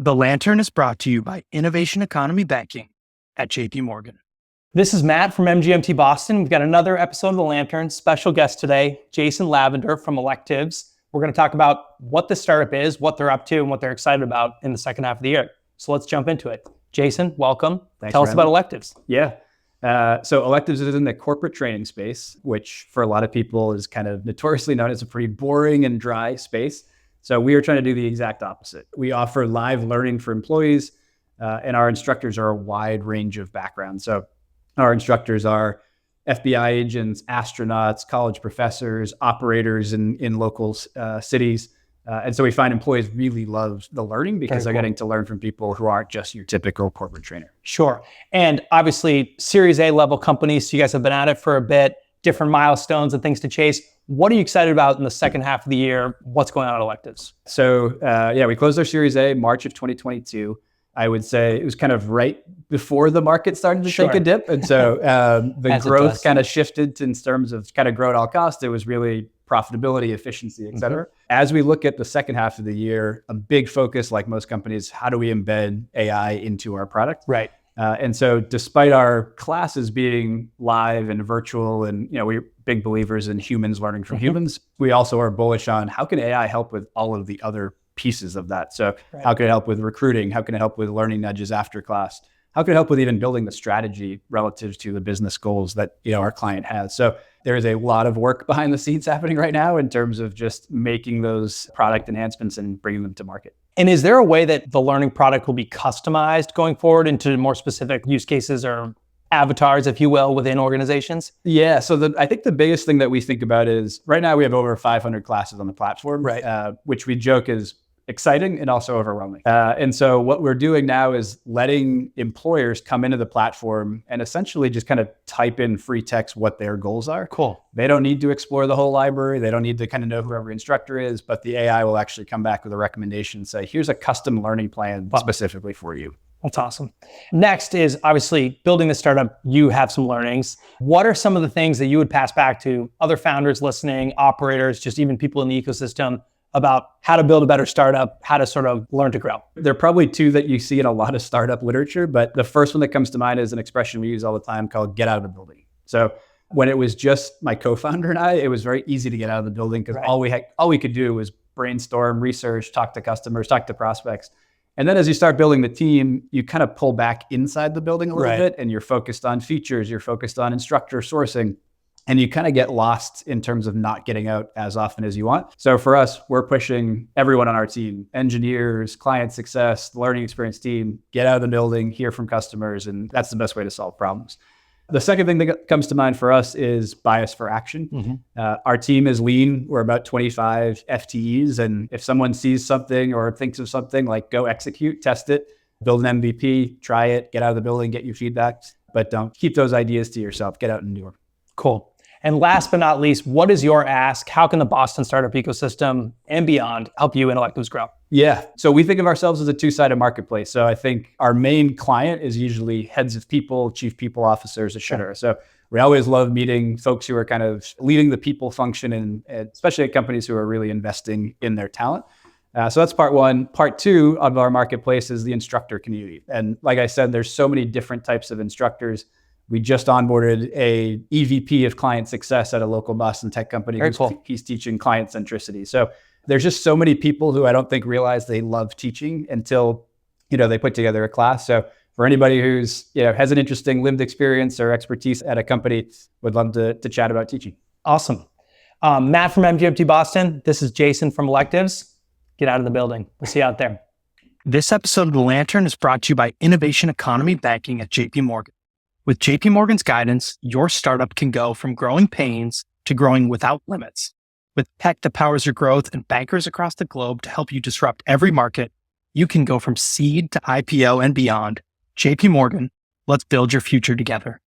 The Lantern is brought to you by Innovation Economy Banking at JP Morgan. This is Matt from MGMT Boston. We've got another episode of The Lantern. Special guest today, Jason Lavender from Electives. We're going to talk about what the startup is, what they're up to, and what they're excited about in the second half of the year. So let's jump into it. Jason, welcome. Tell us about Electives. Yeah. So Electives is in the corporate training space, which for a lot of people is kind of notoriously known as a pretty boring and dry space. So we are trying to do the exact opposite. We offer live learning for employees, and our instructors are a wide range of backgrounds. So our instructors are FBI agents, astronauts, college professors, operators in local cities. And so we find employees really love the learning because they're getting to learn from people who aren't just your typical corporate trainer. Sure. And obviously, Series A level companies, so you guys have been at it for a bit, different milestones and things to chase. What are you excited about in the second half of the year? What's going on at Electives? So we closed our Series A March of 2022. I would say it was kind of right before the market started to take a dip. And so the growth kind of shifted in terms of kind of grow at all costs. It was really profitability, efficiency, et cetera. As we look at the second half of the year, a big focus, like most companies, how do we embed AI into our product? Right. And so despite our classes being live and virtual, and we're big believers in humans learning from humans, we also are bullish on how can AI help with all of the other pieces of that. So how can it help with recruiting? How can it help with learning nudges after class? How can it help with even building the strategy relative to the business goals that our client has? So there is a lot of work behind the scenes happening right now in terms of just making those product enhancements and bringing them to market. And is there a way that the learning product will be customized going forward into more specific use cases or avatars, if you will, within organizations? Yeah. So I think the biggest thing that we think about is right now we have over 500 classes on the platform, which we joke is exciting and also overwhelming. And so what we're doing now is letting employers come into the platform and essentially just kind of type in free text what their goals are. Cool. They don't need to explore the whole library. They don't need to kind of know who every instructor is, but the AI will actually come back with a recommendation and say, here's a custom learning plan specifically for you. That's awesome. Next is obviously building the startup. You have some learnings. What are some of the things that you would pass back to other founders listening, operators, just even people in the ecosystem about how to build a better startup, how to sort of learn to grow? There are probably two that you see in a lot of startup literature, but the first one that comes to mind is an expression we use all the time called get out of the building. So when it was just my co-founder and I, it was very easy to get out of the building because all we could do was brainstorm, research, talk to customers, talk to prospects. And then as you start building the team, you kind of pull back inside the building a little bit and you're focused on features, you're focused on instructor sourcing. And you kind of get lost in terms of not getting out as often as you want. So for us, we're pushing everyone on our team, engineers, client success, learning experience team, get out of the building, hear from customers, and that's the best way to solve problems. The second thing that comes to mind for us is bias for action. Our team is lean. We're about 25 FTEs. And if someone sees something or thinks of something, like go execute, test it, build an MVP, try it, get out of the building, get your feedback, but don't keep those ideas to yourself. Get out and do them. Cool. And last but not least, what is your ask? How can the Boston startup ecosystem and beyond help you and Electives grow? Yeah. So we think of ourselves as a two-sided marketplace. So I think our main client is usually heads of people, chief people officers, et cetera. So we always love meeting folks who are kind of leading the people function, and especially at companies who are really investing in their talent. So that's part one. Part two of our marketplace is the instructor community. And like I said, there's so many different types of instructors. We just onboarded a EVP of client success at a local Boston tech company. He's teaching client centricity. So there's just so many people who I don't think realize they love teaching until, they put together a class. So for anybody who's, has an interesting lived experience or expertise at a company, would love to chat about teaching. Awesome. Matt from MGMT Boston. This is Jason from Electives. Get out of the building. We'll see you out there. This episode of The Lantern is brought to you by Innovation Economy Banking at JP Morgan. With JP Morgan's guidance, your startup can go from growing pains to growing without limits. With tech that powers your growth and bankers across the globe to help you disrupt every market, you can go from seed to IPO and beyond. JP Morgan, let's build your future together.